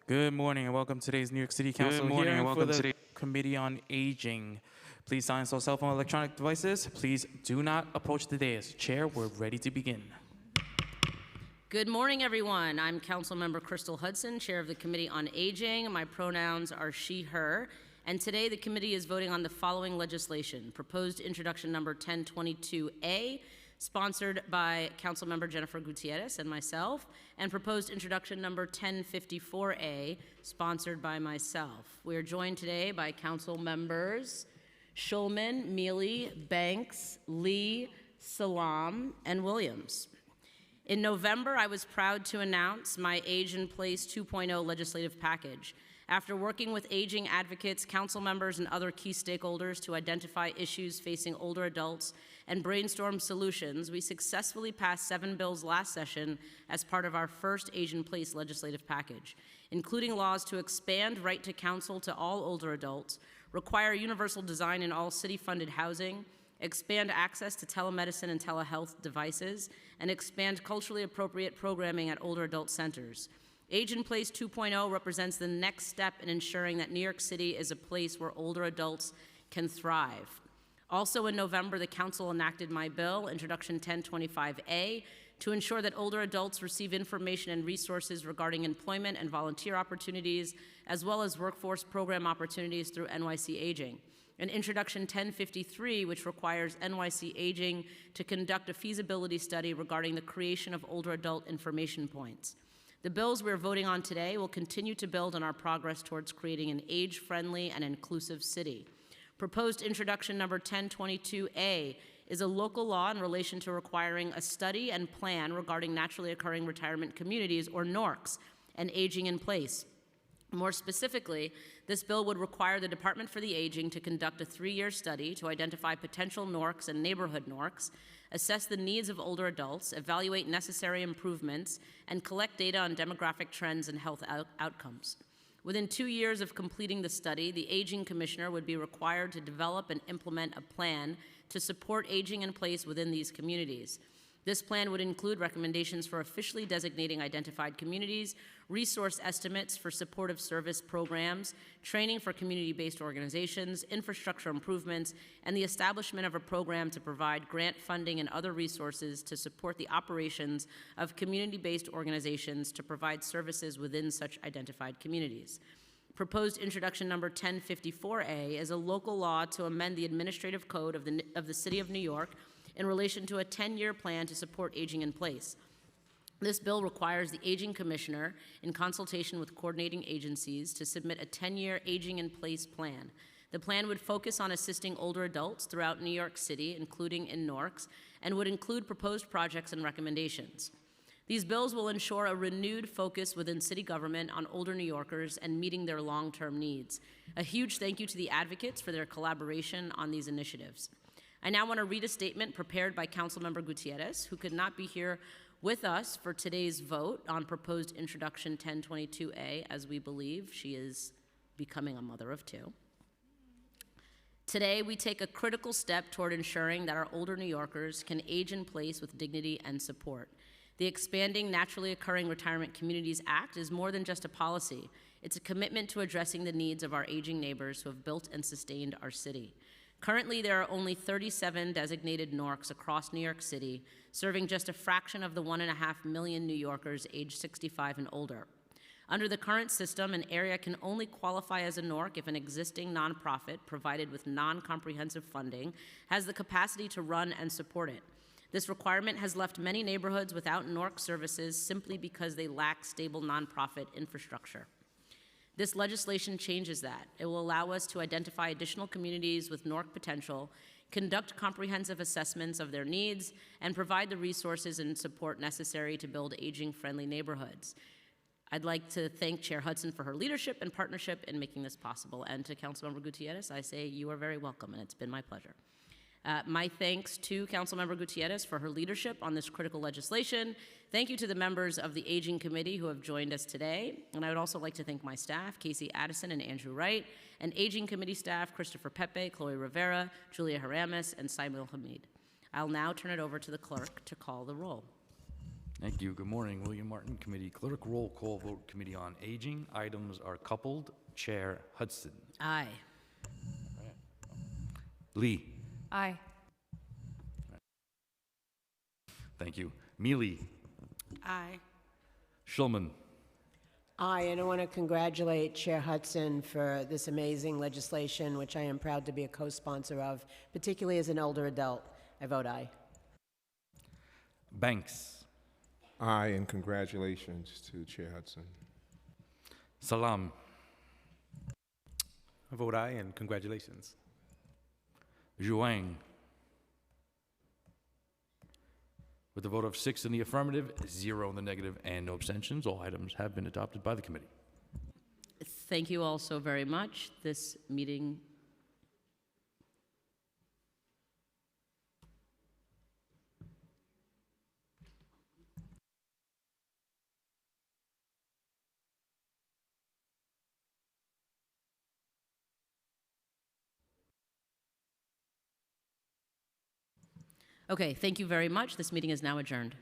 Good morning and welcome to today's New York City Council hearing for the Committee on Aging. Please silence all cell phone and electronic devices. Please do not approach the dais. Chair, we're ready to begin. Good morning, everyone. I'm Councilmember Crystal Hudson, Chair of the Committee on Aging. My pronouns are she, her. And today the committee is voting on the following legislation. Proposed introduction number 1022A, sponsored by Councilmember Jennifer Gutierrez and myself, and proposed introduction number 1054A, sponsored by myself. We are joined today by Council members Schulman, Mealy, Banks, Lee, Salam, and Williams. In November, I was proud to announce my Age in Place 2.0 legislative package. After working with aging advocates, council members, and other key stakeholders to identify issues facing older adults and brainstorm solutions, we successfully passed 7 bills last session as part of our first Age in Place legislative package, including laws to expand right to counsel to all older adults, require universal design in all city-funded housing, expand access to telemedicine and telehealth devices, and expand culturally appropriate programming at older adult centers. Age in Place 2.0 represents the next step in ensuring that New York City is a place where older adults can thrive. Also in November, the Council enacted my bill, Introduction 1025A, to ensure that older adults receive information and resources regarding employment and volunteer opportunities, as well as workforce program opportunities through NYC Aging. And Introduction 1053, which requires NYC Aging to conduct a feasibility study regarding the creation of older adult information points. The bills we're voting on today will continue to build on our progress towards creating an age-friendly and inclusive city. Proposed introduction number 1022A is a local law in relation to requiring a study and plan regarding naturally occurring retirement communities, or NORCs, and aging in place. More specifically, this bill would require the Department for the Aging to conduct a 3-year study to identify potential NORCs and neighborhood NORCs, assess the needs of older adults, evaluate necessary improvements, and collect data on demographic trends and health outcomes. Within 2 years of completing the study, the Aging Commissioner would be required to develop and implement a plan to support aging in place within these communities. This plan would include recommendations for officially designating identified communities, resource estimates for supportive service programs, training for community-based organizations, infrastructure improvements, and the establishment of a program to provide grant funding and other resources to support the operations of community-based organizations to provide services within such identified communities. Proposed introduction number 1054A is a local law to amend the administrative code of the City of New York in relation to a 10-year plan to support aging in place. This bill requires the Aging Commissioner, in consultation with coordinating agencies, to submit a 10-year aging in place plan. The plan would focus on assisting older adults throughout New York City, including in NORCs, and would include proposed projects and recommendations. These bills will ensure a renewed focus within city government on older New Yorkers and meeting their long-term needs. A huge thank you to the advocates for their collaboration on these initiatives. I now want to read a statement prepared by Councilmember Gutierrez, who could not be here with us for today's vote on proposed introduction 1022A, as we believe she is becoming a mother of 2. Today, we take a critical step toward ensuring that our older New Yorkers can age in place with dignity and support. The Expanding Naturally Occurring Retirement Communities Act is more than just a policy. It's a commitment to addressing the needs of our aging neighbors who have built and sustained our city. Currently, there are only 37 designated NORCs across New York City, serving just a fraction of the 1.5 million New Yorkers aged 65 and older. Under the current system, an area can only qualify as a NORC if an existing nonprofit provided with non-comprehensive funding has the capacity to run and support it. This requirement has left many neighborhoods without NORC services simply because they lack stable nonprofit infrastructure. This legislation changes that. It will allow us to identify additional communities with NORC potential, conduct comprehensive assessments of their needs, and provide the resources and support necessary to build aging-friendly neighborhoods. I'd like to thank Chair Hudson for her leadership and partnership in making this possible. And to Councilmember Gutierrez, I say you are very welcome, and it's been my pleasure. My thanks to Councilmember Gutierrez for her leadership on this critical legislation. Thank you to the members of the Aging Committee who have joined us today. And I would also like to thank my staff, Casey Addison and Andrew Wright, and Aging Committee staff, Christopher Pepe, Chloe Rivera, Julia Haramis, and Samuel Hamid. I'll now turn it over to the clerk to call the roll. Thank you. Good morning. William Martin, Committee Clerk. Roll call vote, Committee on Aging. Items are coupled. Chair Hudson. Aye. Lee. Aye. Thank you. Mealy. Aye. Schulman. Aye, and I want to congratulate Chair Hudson for this amazing legislation, which I am proud to be a co-sponsor of, particularly as an older adult. I vote aye. Banks. Aye, and congratulations to Chair Hudson. Salam. I vote aye and congratulations. Zhuang. With a vote of 6 in the affirmative, 0 in the negative, and no abstentions, all items have been adopted by the committee. Thank you all so very much. This meeting Okay, thank you very much. This meeting is now adjourned.